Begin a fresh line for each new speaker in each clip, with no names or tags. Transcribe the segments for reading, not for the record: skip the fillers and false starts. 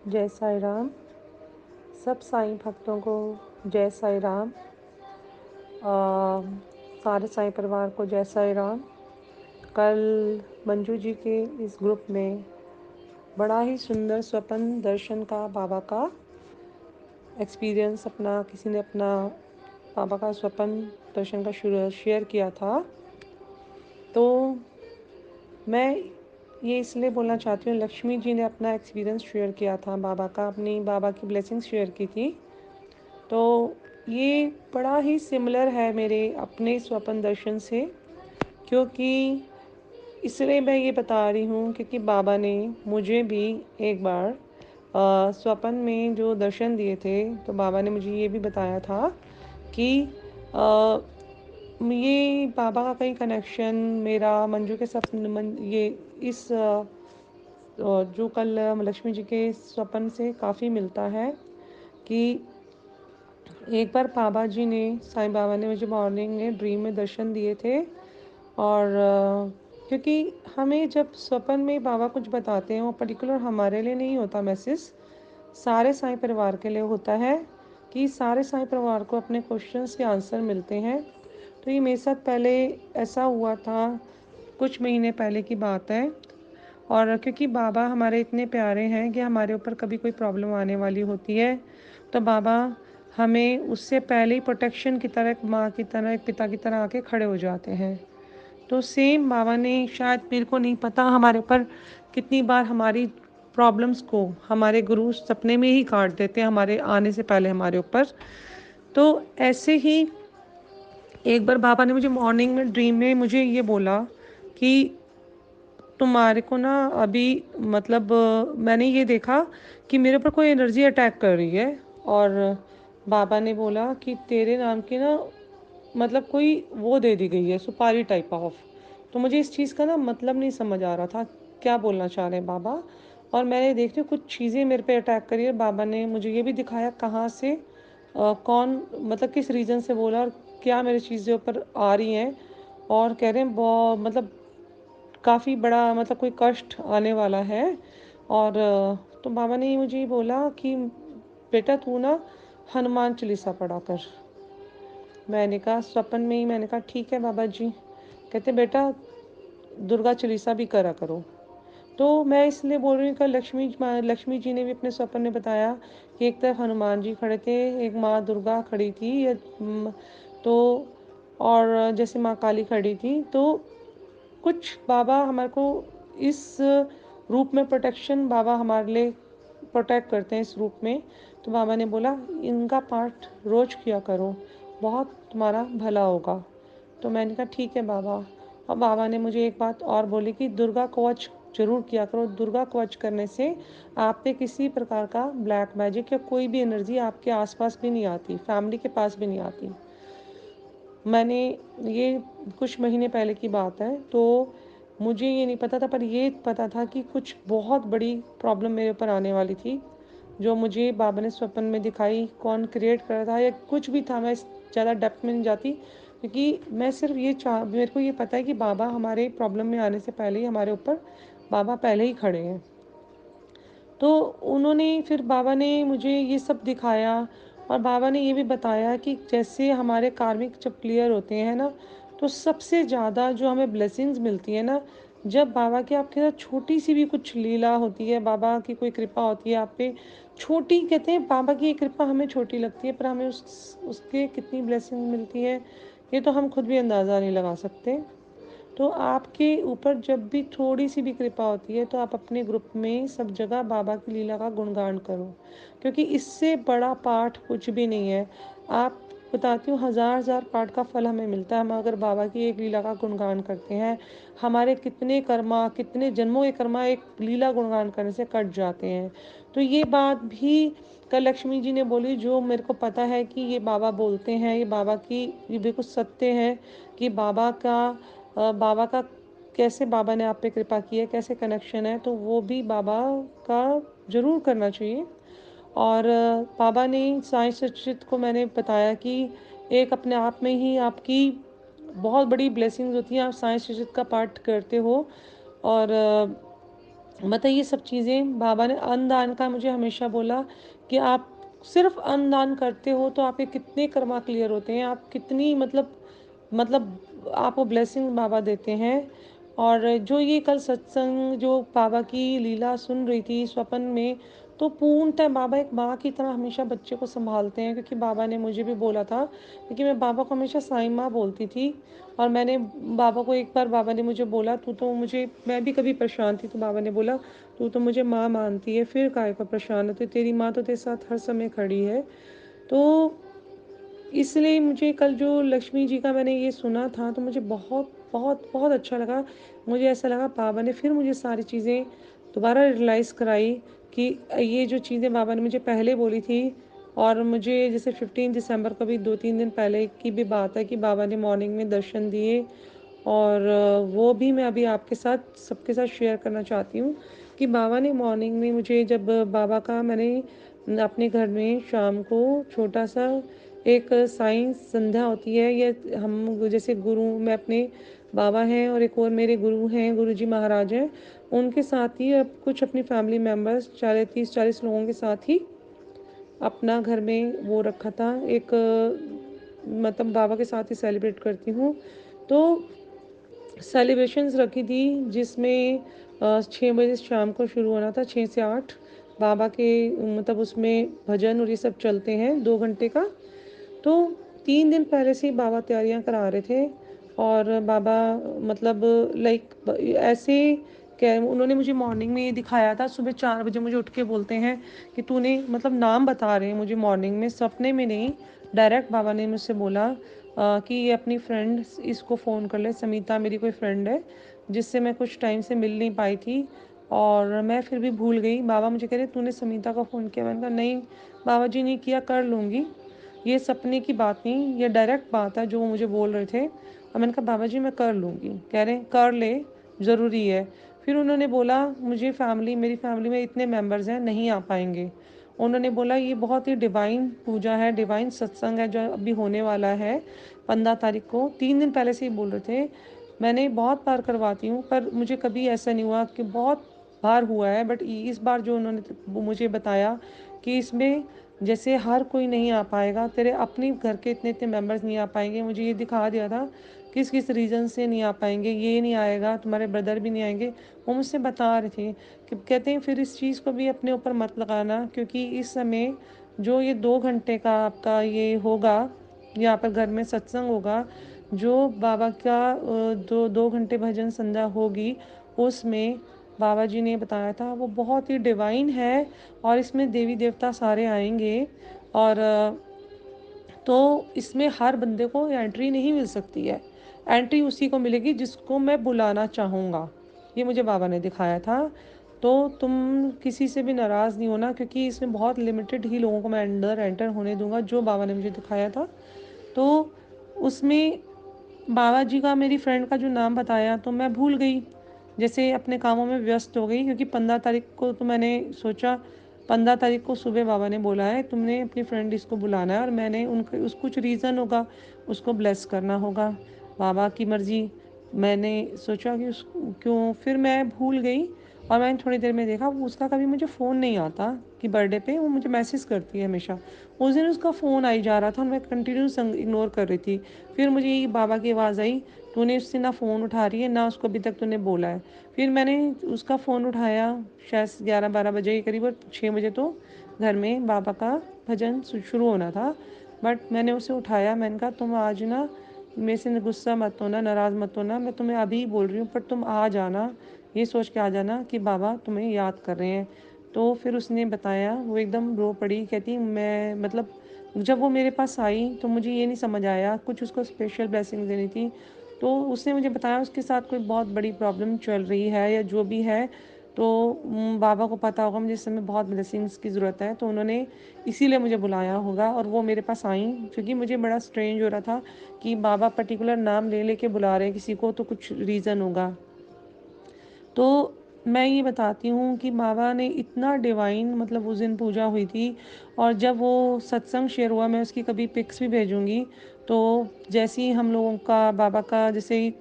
जय साईं राम। सब साईं भक्तों को जय साईं राम। सारे साईं परिवार को जय साईं राम। कल मंजू जी के इस ग्रुप में बड़ा ही सुंदर स्वप्न दर्शन का बाबा का एक्सपीरियंस किसी ने अपना बाबा का स्वप्न दर्शन का शेयर किया था। तो मैं ये इसलिए बोलना चाहती हूँ, लक्ष्मी जी ने अपना एक्सपीरियंस शेयर किया था बाबा का, अपनी बाबा की ब्लेसिंग्स शेयर की थी। तो ये बड़ा ही सिमिलर है मेरे अपने स्वप्न दर्शन से, क्योंकि इसलिए मैं ये बता रही हूँ क्योंकि बाबा ने मुझे भी एक बार स्वप्न में जो दर्शन दिए थे, तो बाबा ने मुझे ये भी बताया था कि ये बाबा का कहीं कनेक्शन मेरा मंजू के सपन ये इस जो कल लक्ष्मी जी के स्वप्न से काफ़ी मिलता है कि एक बार बाबा जी ने साईं बाबा ने मुझे मॉर्निंग में ड्रीम में दर्शन दिए थे। और क्योंकि हमें जब स्वप्न में बाबा कुछ बताते हैं वो पर्टिकुलर हमारे लिए नहीं होता, मैसेज सारे साईं परिवार के लिए होता है कि सारे साईं परिवार को अपने क्वेश्चंस के आंसर मिलते हैं। तो ये मेरे साथ पहले ऐसा हुआ था, कुछ महीने पहले की बात है। और क्योंकि बाबा हमारे इतने प्यारे हैं कि हमारे ऊपर कभी कोई प्रॉब्लम आने वाली होती है तो बाबा हमें उससे पहले ही प्रोटेक्शन की तरह, एक माँ की तरह, एक पिता की तरह आके खड़े हो जाते हैं। तो सेम बाबा ने, शायद मेरे को नहीं पता हमारे ऊपर कितनी बार हमारी प्रॉब्लम्स को हमारे गुरु सपने में ही काट देते हैं हमारे आने से पहले हमारे ऊपर। तो ऐसे ही एक बार बाबा ने मुझे मॉर्निंग में ड्रीम में मुझे ये बोला कि तुम्हारे को ना अभी मैंने ये देखा कि मेरे ऊपर कोई एनर्जी अटैक कर रही है। और बाबा ने बोला कि तेरे नाम की ना कोई वो दे दी गई है, सुपारी टाइप ऑफ। तो मुझे इस चीज़ का ना मतलब नहीं समझ आ रहा था क्या बोलना चाह रहे हैं बाबा। और मैंने देखती हूँ कुछ चीज़ें मेरे पे अटैक करी है। बाबा ने मुझे ये भी दिखाया कहाँ से कौन किस रीज़न से बोला और क्या मेरी चीज़ें ऊपर आ रही हैं। और कह रहे हैं काफ़ी बड़ा कोई कष्ट आने वाला है। और तो बाबा ने मुझे ये बोला कि बेटा तू ना हनुमान चालीसा पढ़ा कर। मैंने कहा स्वप्न में ही, मैंने कहा ठीक है बाबा जी। कहते बेटा दुर्गा चालीसा भी करा करो। तो मैं इसलिए बोल रही हूँ कि लक्ष्मी जी ने भी अपने स्वप्न में बताया कि एक तरफ हनुमान जी खड़े थे, एक माँ दुर्गा खड़ी थी तो और जैसे माँ काली खड़ी थी। तो कुछ बाबा हमारे को इस रूप में प्रोटेक्शन, बाबा हमारे लिए प्रोटेक्ट करते हैं इस रूप में। तो बाबा ने बोला इनका पाठ रोज किया करो, बहुत तुम्हारा भला होगा। तो मैंने कहा ठीक है बाबा। और बाबा ने मुझे एक बात और बोली कि दुर्गा कवच जरूर किया करो। दुर्गा कवच करने से आप पे किसी प्रकार का ब्लैक मैजिक या कोई भी एनर्जी आपके आसपास भी नहीं आती, फैमिली के पास भी नहीं आती। मैंने ये कुछ महीने पहले की बात है, तो मुझे ये नहीं पता था, पर ये पता था कि कुछ बहुत बड़ी प्रॉब्लम मेरे ऊपर आने वाली थी, जो मुझे बाबा ने स्वप्न में दिखाई। कौन क्रिएट कर रहा था या कुछ भी था, मैं ज़्यादा डेप्थ में नहीं जाती, क्योंकि मैं सिर्फ मेरे को ये पता है कि बाबा हमारे प्रॉब्लम में आने से पहले ही हमारे ऊपर बाबा पहले ही खड़े हैं। तो फिर बाबा ने मुझे ये सब दिखाया। और बाबा ने ये भी बताया कि जैसे हमारे कार्मिक जब क्लियर होते हैं ना, तो सबसे ज़्यादा जो हमें ब्लेसिंग्स मिलती है ना, जब बाबा की आपके साथ छोटी सी भी कुछ लीला होती है, बाबा की कोई कृपा होती है आप पे। छोटी, कहते हैं बाबा की कृपा हमें छोटी लगती है, पर हमें उसके कितनी ब्लेसिंग मिलती है ये तो हम खुद भी अंदाज़ा नहीं लगा सकते। तो आपके ऊपर जब भी थोड़ी सी भी कृपा होती है तो आप अपने ग्रुप में सब जगह बाबा की लीला का गुणगान करो, क्योंकि इससे बड़ा पाठ कुछ भी नहीं है। आप, बताती हूँ, हज़ार हज़ार पाठ का फल हमें मिलता है हम अगर बाबा की एक लीला का गुणगान करते हैं। हमारे कितने कर्मा, कितने जन्मों के कर्मा एक लीला गुणगान करने से कट जाते हैं। तो ये बात भी कल लक्ष्मी जी ने बोली, जो मेरे को पता है कि ये बाबा बोलते हैं, ये बाबा की ये बिल्कुल सत्य है कि बाबा का कैसे बाबा ने आप पे कृपा की है, कैसे कनेक्शन है, तो वो भी बाबा का ज़रूर करना चाहिए। और बाबा ने साईं सच्चित को मैंने बताया कि एक अपने आप में ही आपकी बहुत बड़ी ब्लेसिंग्स होती हैं। आप साईं सच्चित का पाठ करते हो और मतलब ये सब चीज़ें बाबा ने अन्न दान का मुझे हमेशा बोला कि आप सिर्फ अन्न दान करते हो तो आपके कितने कर्मा क्लियर होते हैं, आप कितनी मतलब आपको ब्लेसिंग बाबा देते हैं। और जो ये कल सत्संग जो बाबा की लीला सुन रही थी स्वप्न में, तो पूर्णतः बाबा एक माँ की तरह हमेशा बच्चे को संभालते हैं, क्योंकि बाबा ने मुझे भी बोला था, क्योंकि मैं बाबा को हमेशा साईं माँ बोलती थी। और मैंने बाबा को एक बार बाबा ने मुझे बोला, तू तो मुझे, मैं भी कभी परेशान थी तो बाबा ने बोला, तू तो मुझे माँ मानती है, फिर काहे को परेशान है, तो तेरी माँ तो तेरे साथ हर समय खड़ी है। तो इसलिए मुझे कल जो लक्ष्मी जी का मैंने ये सुना था तो मुझे बहुत बहुत बहुत अच्छा लगा। मुझे ऐसा लगा बाबा ने फिर मुझे सारी चीज़ें दोबारा रियलाइज़ कराई कि ये जो चीज़ें बाबा ने मुझे पहले बोली थी, और मुझे जैसे 15 दिसंबर को भी 2-3 दिन पहले की भी बात है कि बाबा ने मॉर्निंग में दर्शन दिए। और वो भी मैं अभी आपके साथ सबके साथ शेयर करना चाहती हूँ कि बाबा ने मॉर्निंग में मुझे, जब बाबा का मैंने अपने घर में शाम को छोटा सा एक साइंस संध्या होती है, ये हम जैसे गुरु मैं अपने बाबा हैं और एक और मेरे गुरु हैं, गुरु जी महाराज हैं, उनके साथ ही अब कुछ अपनी फैमिली मेम्बर्स 30-40 लोगों के साथ ही अपना घर में वो रखा था एक, मतलब बाबा के साथ ही सेलिब्रेट करती हूँ। तो सेलिब्रेशंस रखी थी जिसमें 6 बजे शाम को शुरू होना था, 6 से 8 बाबा के, मतलब उसमें भजन और ये सब चलते हैं 2 घंटे का। तो 3 दिन पहले से ही बाबा तैयारियां करा रहे थे। और बाबा मतलब लाइक ऐसे क्या, उन्होंने मुझे मॉर्निंग में ये दिखाया था, सुबह 4 बजे मुझे उठ के बोलते हैं कि तूने, मतलब नाम बता रहे हैं मुझे मॉर्निंग में, सपने में नहीं, डायरेक्ट बाबा ने मुझसे बोला कि ये अपनी फ्रेंड इसको फ़ोन कर ले, समीता मेरी कोई फ्रेंड है जिससे मैं कुछ टाइम से मिल नहीं पाई थी, और मैं फिर भी भूल गई। बाबा मुझे कह रहे तूने समीता का फ़ोन किया? मैंने कहा नहीं बाबा जी नहीं किया, कर लूँगी, ये सपने की बात नहीं, ये डायरेक्ट बात है जो वो मुझे बोल रहे थे। और मैंने कहा बाबा जी मैं कर लूँगी। कह रहे कर ले, ज़रूरी है। फिर उन्होंने बोला मुझे मेरी फैमिली में इतने मेंबर्स हैं, नहीं आ पाएंगे। उन्होंने बोला ये बहुत ही डिवाइन पूजा है, डिवाइन सत्संग है जो अभी होने वाला है 15 तारीख को। 3 दिन पहले से ही बोल रहे थे। मैंने बहुत बार करवाती हूँ पर मुझे कभी ऐसा नहीं हुआ, कि बहुत बार हुआ है, बट इस बार जो उन्होंने मुझे बताया कि इसमें जैसे हर कोई नहीं आ पाएगा, तेरे अपने घर के इतने इतने मेंबर्स नहीं आ पाएंगे, मुझे ये दिखा दिया था किस किस रीज़न से नहीं आ पाएंगे, ये नहीं आएगा, तुम्हारे ब्रदर भी नहीं आएंगे। वो मुझसे बता रहे थे कि कहते हैं फिर इस चीज़ को भी अपने ऊपर मत लगाना, क्योंकि इस समय जो ये 2 घंटे का आपका ये होगा, यहाँ पर घर में सत्संग होगा, जो बाबा का जो 2 घंटे भजन संध्या होगी, उसमें बाबा जी ने बताया था वो बहुत ही डिवाइन है, और इसमें देवी देवता सारे आएंगे। और तो इसमें हर बंदे को एंट्री नहीं मिल सकती है, एंट्री उसी को मिलेगी जिसको मैं बुलाना चाहूँगा, ये मुझे बाबा ने दिखाया था। तो तुम किसी से भी नाराज़ नहीं होना, क्योंकि इसमें बहुत लिमिटेड ही लोगों को मैं अंदर एंटर होने दूंगा, जो बाबा ने मुझे दिखाया था। तो उसमें बाबा जी का, मेरी फ्रेंड का जो नाम बताया तो मैं भूल गई, जैसे अपने कामों में व्यस्त हो गई, क्योंकि 15 तारीख को तो मैंने सोचा 15 तारीख को सुबह बाबा ने बोला है तुमने अपनी फ्रेंड इसको बुलाना है, और मैंने उनके उस कुछ रीज़न होगा, उसको ब्लेस करना होगा, बाबा की मर्ज़ी। मैंने सोचा कि उस क्यों, फिर मैं भूल गई। और मैंने थोड़ी देर में देखा उसका कभी मुझे फ़ोन नहीं आता, कि बर्थडे पे वो मुझे मैसेज करती है हमेशा। उस दिन उसका फ़ोन आई जा रहा था और मैं कंटिन्यूस इग्नोर कर रही थी। फिर मुझे ये बाबा की आवाज़ आई, तूने उससे ना फ़ोन उठा रही है ना उसको अभी तक तूने बोला है। फिर मैंने उसका फ़ोन उठाया, शायद 11-12 बजे के करीब, और 6 बजे तो घर में बाबा का भजन शुरू होना था। बट मैंने उसे उठाया, मैंने कहा तुम आज ना मेरे से गुस्सा मत होना, नाराज़ मत होना, मैं तुम्हें अभी बोल रही हूँ पर तुम आ जाना, ये सोच के आ जाना कि बाबा तुम्हें याद कर रहे हैं। तो फिर उसने बताया, वो एकदम रो पड़ी, कहती मैं मतलब जब वो मेरे पास आई तो मुझे ये नहीं समझ आया, कुछ उसको स्पेशल ब्लेसिंग देनी थी। तो उसने मुझे बताया उसके साथ कोई बहुत बड़ी प्रॉब्लम चल रही है या जो भी है, तो बाबा को पता होगा मुझे इस समय बहुत ब्लेसिंग्स की ज़रूरत है, तो उन्होंने इसीलिए मुझे बुलाया होगा। और वो मेरे पास आई, क्योंकि मुझे बड़ा स्ट्रेंज हो रहा था कि बाबा पर्टिकुलर नाम ले लेके बुला रहे हैं किसी को, तो कुछ रीज़न होगा। तो मैं ये बताती हूँ कि बाबा ने इतना डिवाइन, मतलब उस दिन पूजा हुई थी, और जब वो सत्संग शेयर हुआ, मैं उसकी कभी पिक्स भी भेजूँगी। तो जैसे ही हम लोगों का बाबा का जैसे ही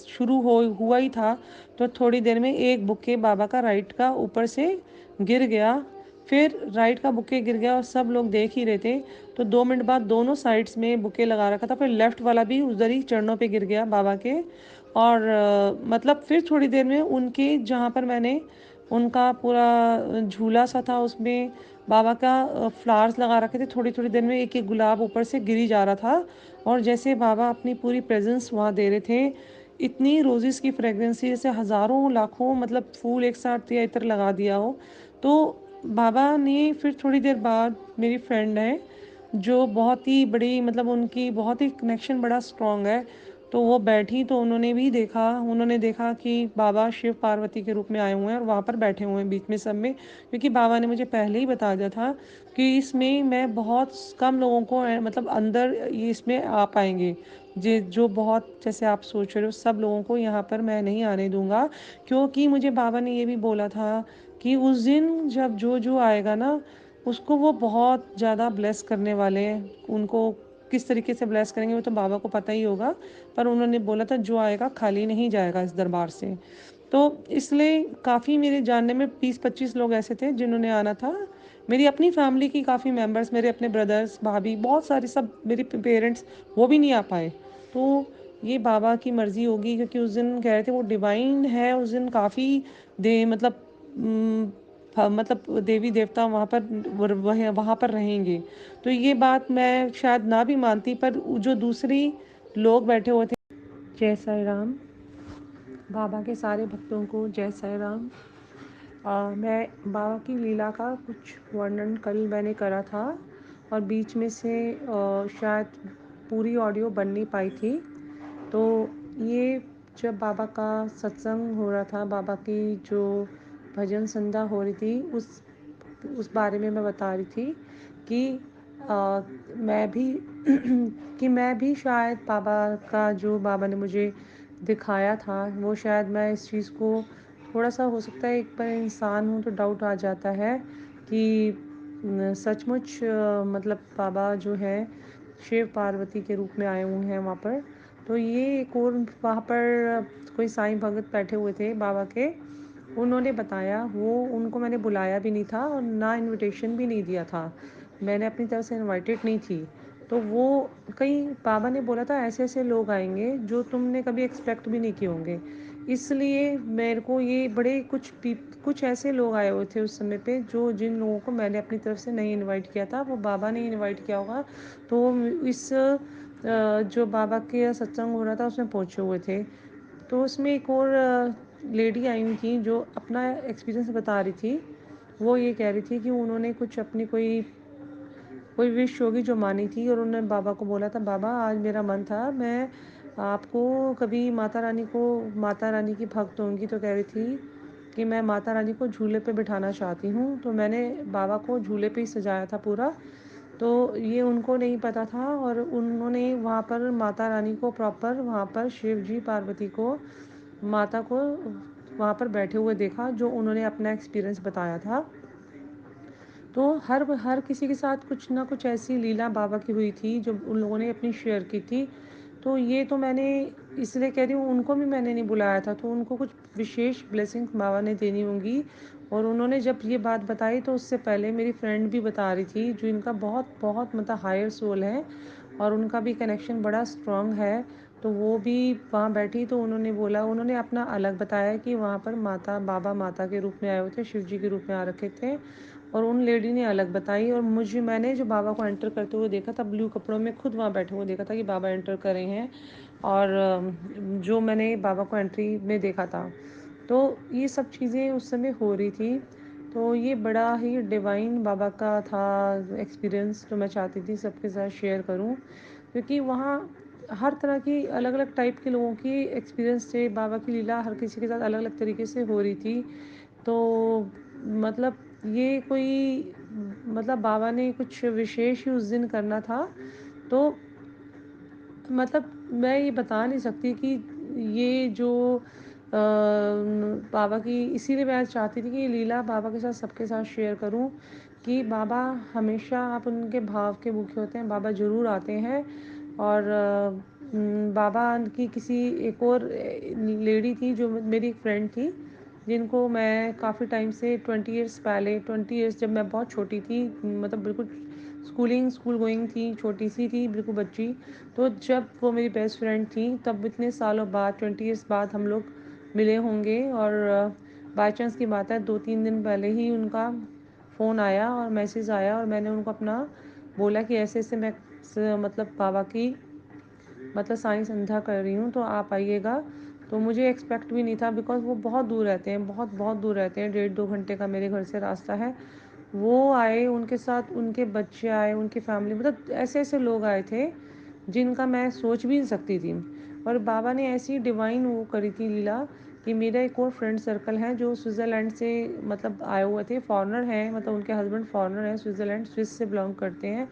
शुरू हो हुआ ही था, तो थोड़ी देर में एक बुके बाबा का राइट का ऊपर से गिर गया। फिर राइट का बुके गिर गया और सब लोग देख ही रहे थे। तो 2 मिनट बाद दोनों साइड्स में बुके लगा रखा था, फिर लेफ्ट वाला भी उधर ही चरणों पे गिर गया बाबा के। और मतलब फिर थोड़ी देर में उनके जहाँ पर मैंने उनका पूरा झूला सा था, उसमें बाबा का फ्लावर्स लगा रखे थे, थोड़ी थोड़ी देर में एक एक गुलाब ऊपर से गिरी जा रहा था। और जैसे बाबा अपनी पूरी प्रेजेंस वहाँ दे रहे थे, इतनी रोजेस की फ्रेगरेंस जैसे हज़ारों लाखों मतलब फूल एक साथ या इत्र लगा दिया हो। तो बाबा ने फिर थोड़ी देर बाद, मेरी फ्रेंड है जो बहुत ही बड़ी मतलब उनकी बहुत ही कनेक्शन बड़ा स्ट्रॉन्ग है, तो वो बैठी तो उन्होंने देखा कि बाबा शिव पार्वती के रूप में आए हुए हैं और वहाँ पर बैठे हुए हैं बीच में सब में। क्योंकि बाबा ने मुझे पहले ही बता दिया था कि इसमें मैं बहुत कम लोगों को मतलब अंदर ये इसमें आ पाएंगे, जो बहुत जैसे आप सोच रहे हो सब लोगों को यहाँ पर मैं नहीं आने दूंगा। क्योंकि मुझे बाबा ने ये भी बोला था कि उस दिन जब जो आएगा ना, उसको वो बहुत ज़्यादा ब्लेस करने वाले हैं। उनको किस तरीके से ब्लेस करेंगे वो तो बाबा को पता ही होगा, पर उन्होंने बोला था जो आएगा खाली नहीं जाएगा इस दरबार से। तो इसलिए काफ़ी मेरे जानने में 20-25 लोग ऐसे थे जिन्होंने आना था। मेरी अपनी फैमिली की काफ़ी मेंबर्स, मेरे अपने ब्रदर्स भाभी बहुत सारे, सब मेरे पेरेंट्स, वो भी नहीं आ पाए। तो ये बाबा की मर्ज़ी होगी, क्योंकि उस दिन कह रहे थे वो डिवाइन है, उस दिन काफ़ी दे मतलब मतलब देवी देवता वहाँ पर वहाँ पर रहेंगे। तो ये बात मैं शायद ना भी मानती, पर जो दूसरी लोग बैठे हुए थे। जय साई राम। बाबा के सारे भक्तों को जय साई राम। मैं बाबा की लीला का कुछ वर्णन कल मैंने करा था और बीच में से शायद पूरी ऑडियो बन नहीं पाई थी। तो ये जब बाबा का सत्संग हो रहा था, बाबा की जो भजन संध्या हो रही थी, उस बारे में मैं बता रही थी कि मैं भी कि मैं भी शायद बाबा का जो बाबा ने मुझे दिखाया था, वो शायद मैं इस चीज़ को थोड़ा सा, हो सकता है एक बार इंसान हूँ तो डाउट आ जाता है कि सचमुच मतलब बाबा जो है शिव पार्वती के रूप में आए हुए हैं वहाँ पर। तो ये एक और वहाँ पर कोई साईं भगत बैठे हुए थे बाबा के, उन्होंने बताया। वो उनको मैंने बुलाया भी नहीं था और ना इनविटेशन भी नहीं दिया था, मैंने अपनी तरफ से इनवाइटेड नहीं थी। तो वो कई बाबा ने बोला था ऐसे ऐसे लोग आएंगे जो तुमने कभी एक्सपेक्ट भी नहीं किए होंगे। इसलिए मेरे को ये बड़े कुछ ऐसे लोग आए हुए थे उस समय पे, जो जिन लोगों को मैंने अपनी तरफ से नहीं इनवाइट किया था, वो बाबा ने इनवाइट किया होगा। तो इस जो बाबा के सत्संग हो रहा था उसमें पहुँचे हुए थे। तो उसमें एक और लेडी आई हुई थी जो अपना एक्सपीरियंस बता रही थी। वो ये कह रही थी कि उन्होंने कुछ अपनी कोई कोई विश होगी जो मानी थी, और उन्होंने बाबा को बोला था बाबा आज मेरा मन था मैं आपको कभी माता रानी की भक्त होंगी, तो कह रही थी कि मैं माता रानी को झूले पे बिठाना चाहती हूँ। तो मैंने बाबा को झूले पे ही सजाया था पूरा। तो ये उनको नहीं पता था और उन्होंने वहाँ पर माता रानी को प्रॉपर, वहाँ पर शिव जी पार्वती को, माता को वहाँ पर बैठे हुए देखा, जो उन्होंने अपना एक्सपीरियंस बताया था। तो हर किसी के साथ कुछ ना कुछ ऐसी लीला बाबा की हुई थी जो उन लोगों ने अपनी शेयर की थी। तो ये तो मैंने इसलिए कह रही हूँ, उनको भी मैंने नहीं बुलाया था, तो उनको कुछ विशेष ब्लेसिंग्स बाबा ने देनी होंगी। और उन्होंने जब ये बात बताई तो उससे पहले मेरी फ्रेंड भी बता रही थी, जो इनका बहुत बहुत मतलब हायर सोल है और उनका भी कनेक्शन बड़ा स्ट्रॉन्ग है। तो वो भी वहाँ बैठी, तो उन्होंने बोला, उन्होंने अपना अलग बताया कि वहाँ पर बाबा माता के रूप में आए हुए थे, शिव जी के रूप में आ रखे थे। और उन लेडी ने अलग बताई। और मैंने जो बाबा को एंटर करते हुए देखा था ब्लू कपड़ों में, खुद वहाँ बैठे हुए देखा था कि बाबा एंटर कर रहे हैं। और जो मैंने बाबा को एंट्री में देखा था, तो ये सब चीज़ें उस समय हो रही थी। तो ये बड़ा ही डिवाइन बाबा का था एक्सपीरियंस, जो मैं चाहती थी सबके साथ शेयर करूं, क्योंकि वहाँ हर तरह की अलग अलग टाइप के लोगों की एक्सपीरियंस थे। बाबा की लीला हर किसी के साथ अलग अलग तरीके से हो रही थी। तो मतलब ये कोई मतलब बाबा ने कुछ विशेष ही उस दिन करना था। तो मतलब मैं ये बता नहीं सकती कि ये जो बाबा की, इसीलिए मैं चाहती थी कि ये लीला बाबा के साथ सबके साथ शेयर करूं, कि बाबा हमेशा, आप उनके भाव के भूखे होते हैं, बाबा ज़रूर आते हैं। और बाबा की किसी एक और लेडी थी जो मेरी एक फ्रेंड थी, जिनको मैं काफ़ी टाइम से 20 ईयर्स पहले, 20 ईयर्स जब मैं बहुत छोटी थी, मतलब बिल्कुल स्कूल गोइंग थी, छोटी सी थी बिल्कुल बच्ची। तो जब वो मेरी बेस्ट फ्रेंड थी, तब इतने सालों बाद, 20 ईयर्स बाद हम लोग मिले होंगे। और बाई चांस की बात है, 2-3 दिन पहले ही उनका फ़ोन आया और मैसेज आया, और मैंने उनको अपना बोला कि ऐसे ऐसे मैं मतलब बाबा की मतलब साई संध्या कर रही हूँ, तो आप आइएगा। तो मुझे एक्सपेक्ट भी नहीं था, बिकॉज़ वो बहुत दूर रहते हैं, बहुत बहुत दूर रहते हैं, 1.5-2 घंटे का मेरे घर से रास्ता है। वो आए, उनके साथ उनके बच्चे आए, उनकी फैमिली, मतलब ऐसे ऐसे लोग आए थे जिनका मैं सोच भी नहीं सकती थी। और बाबा ने ऐसी डिवाइन वो करी थी लीला, कि मेरा एक और फ्रेंड सर्कल है जो स्विट्ज़रलैंड से मतलब आए हुए थे, फॉरेनर हैं, मतलब उनके हस्बैंड फॉरेनर हैं, स्विट्ज़रलैंड स्विस से बिलोंग करते हैं।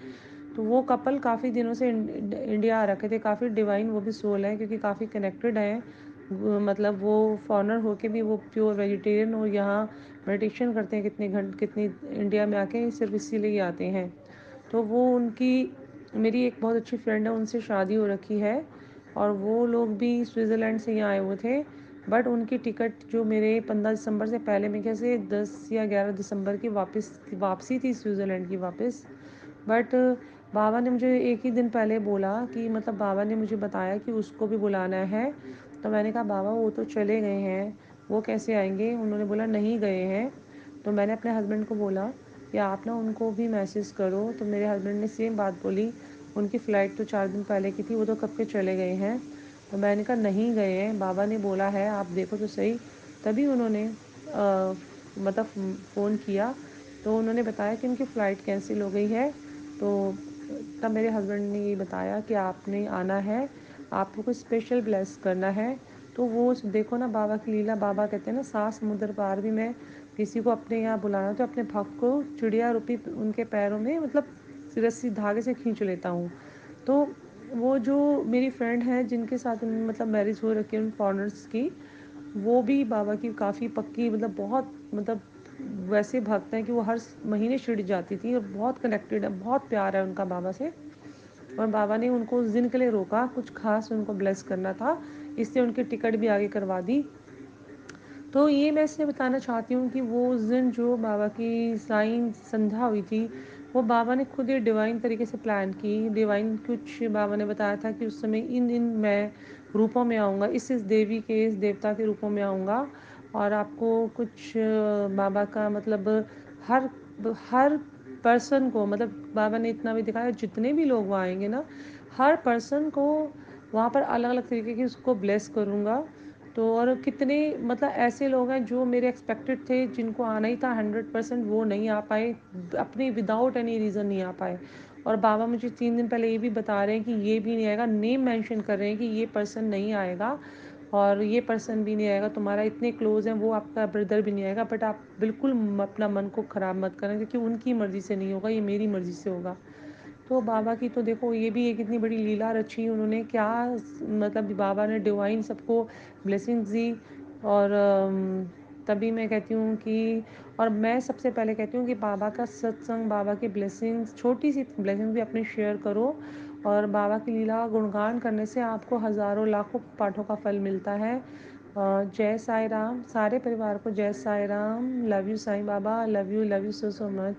तो वो कपल काफ़ी दिनों से इंडिया आ रखे थे। काफ़ी डिवाइन वो भी सोल है, क्योंकि काफ़ी कनेक्टेड हैं। मतलब वो फॉरेनर होके भी वो प्योर वेजिटेरियन, और यहाँ मेडिटेशन करते हैं कितनी इंडिया में आके, सिर्फ इसीलिए ही आते हैं। तो वो उनकी, मेरी एक बहुत अच्छी फ्रेंड है, उनसे शादी हो रखी है, और वो लोग भी स्विट्ज़रलैंड से यहाँ आए हुए थे। बट उनकी टिकट जो मेरे 15 दिसंबर से पहले, मेरे ख्याल से 10 या 11 दिसंबर की वापसी थी स्विट्ज़रलैंड की वापस। बट बाबा ने मुझे एक ही दिन पहले बोला कि, मतलब बाबा ने मुझे बताया कि उसको भी बुलाना है। तो मैंने कहा बाबा वो तो चले गए हैं, वो कैसे आएंगे? उन्होंने बोला नहीं गए हैं। तो मैंने अपने हस्बैंड को बोला कि आप ना उनको भी मैसेज करो। तो मेरे हस्बैंड ने सेम बात बोली, उनकी फ़्लाइट तो 4 दिन पहले की थी, वो तो कब के चले गए हैं। तो मैंने कहा नहीं गए हैं, बाबा ने बोला है, आप देखो तो सही। तभी उन्होंने मतलब फ़ोन किया, तो उन्होंने बताया कि उनकी फ़्लाइट कैंसिल हो गई है। तो तब मेरे हस्बैंड ने ये बताया कि आपने आना है, आपको कुछ स्पेशल ब्लेस करना है। तो वो देखो ना बाबा की लीला। बाबा कहते हैं ना, 7 समुंदर पार भी मैं किसी को अपने यहाँ बुलाना, तो अपने भक्त को चिड़िया रूपी उनके पैरों में, मतलब रस्सी धागे से खींच लेता हूँ। तो वो जो मेरी फ्रेंड है जिनके साथ मतलब मैरिज हो रखी है उन फॉरेनर्स की, वो भी बाबा की काफ़ी पक्की, मतलब बहुत, मतलब वैसे भक्त हैं कि वो हर महीने शिरडी जाती थी, और बहुत कनेक्टेड है, बहुत प्यार है उनका बाबा से। और बाबा ने उनको उस दिन के लिए रोका, कुछ खास उनको ब्लेस करना था, इसलिए उनकी टिकट भी आगे करवा दी। तो ये मैं इसलिए बताना चाहती हूँ कि वो उस दिन जो बाबा की साईं संध्या हुई थी, वो बाबा ने खुद ही डिवाइन तरीके से प्लान की। डिवाइन कुछ बाबा ने बताया था कि उस समय इन मैं रूपों में आऊँगा, इस देवी के, इस देवता के रूपों में आऊँगा, और आपको कुछ बाबा का मतलब हर हर पर्सन को, मतलब बाबा ने इतना भी दिखाया, जितने भी लोग वहाँ आएंगे ना, हर पर्सन को वहाँ पर अलग अलग तरीके की उसको ब्लेस करूँगा। तो और कितने मतलब ऐसे लोग हैं जो मेरे एक्सपेक्टेड थे, जिनको आना ही था 100%, वो नहीं आ पाए, अपनी विदाउट एनी रीज़न नहीं आ पाए। और बाबा मुझे 3 दिन पहले ये भी बता रहे हैं कि ये भी नहीं आएगा, नेम मेंशन कर रहे हैं कि ये पर्सन नहीं आएगा, और ये पर्सन भी नहीं आएगा, तुम्हारा इतने क्लोज़ हैं, वो आपका ब्रदर भी नहीं आएगा। बट आप बिल्कुल अपना मन को ख़राब मत करें, क्योंकि उनकी मर्ज़ी से नहीं होगा, ये मेरी मर्ज़ी से होगा। तो बाबा की तो देखो, ये भी एक इतनी बड़ी लीला रची उन्होंने, क्या मतलब बाबा ने डिवाइन सबको ब्लेसिंग्स दी। और तभी मैं कहती हूँ कि, और मैं सबसे पहले कहती हूँ कि बाबा का सत्संग, बाबा की ब्लेसिंग्स, छोटी सी ब्लेसिंग भी अपनी शेयर करो। और बाबा की लीला गुणगान करने से आपको हज़ारों लाखों पाठों का फल मिलता है। जय साई राम, सारे परिवार को जय Sai Ram. Love you Sai Baba, love you so so much.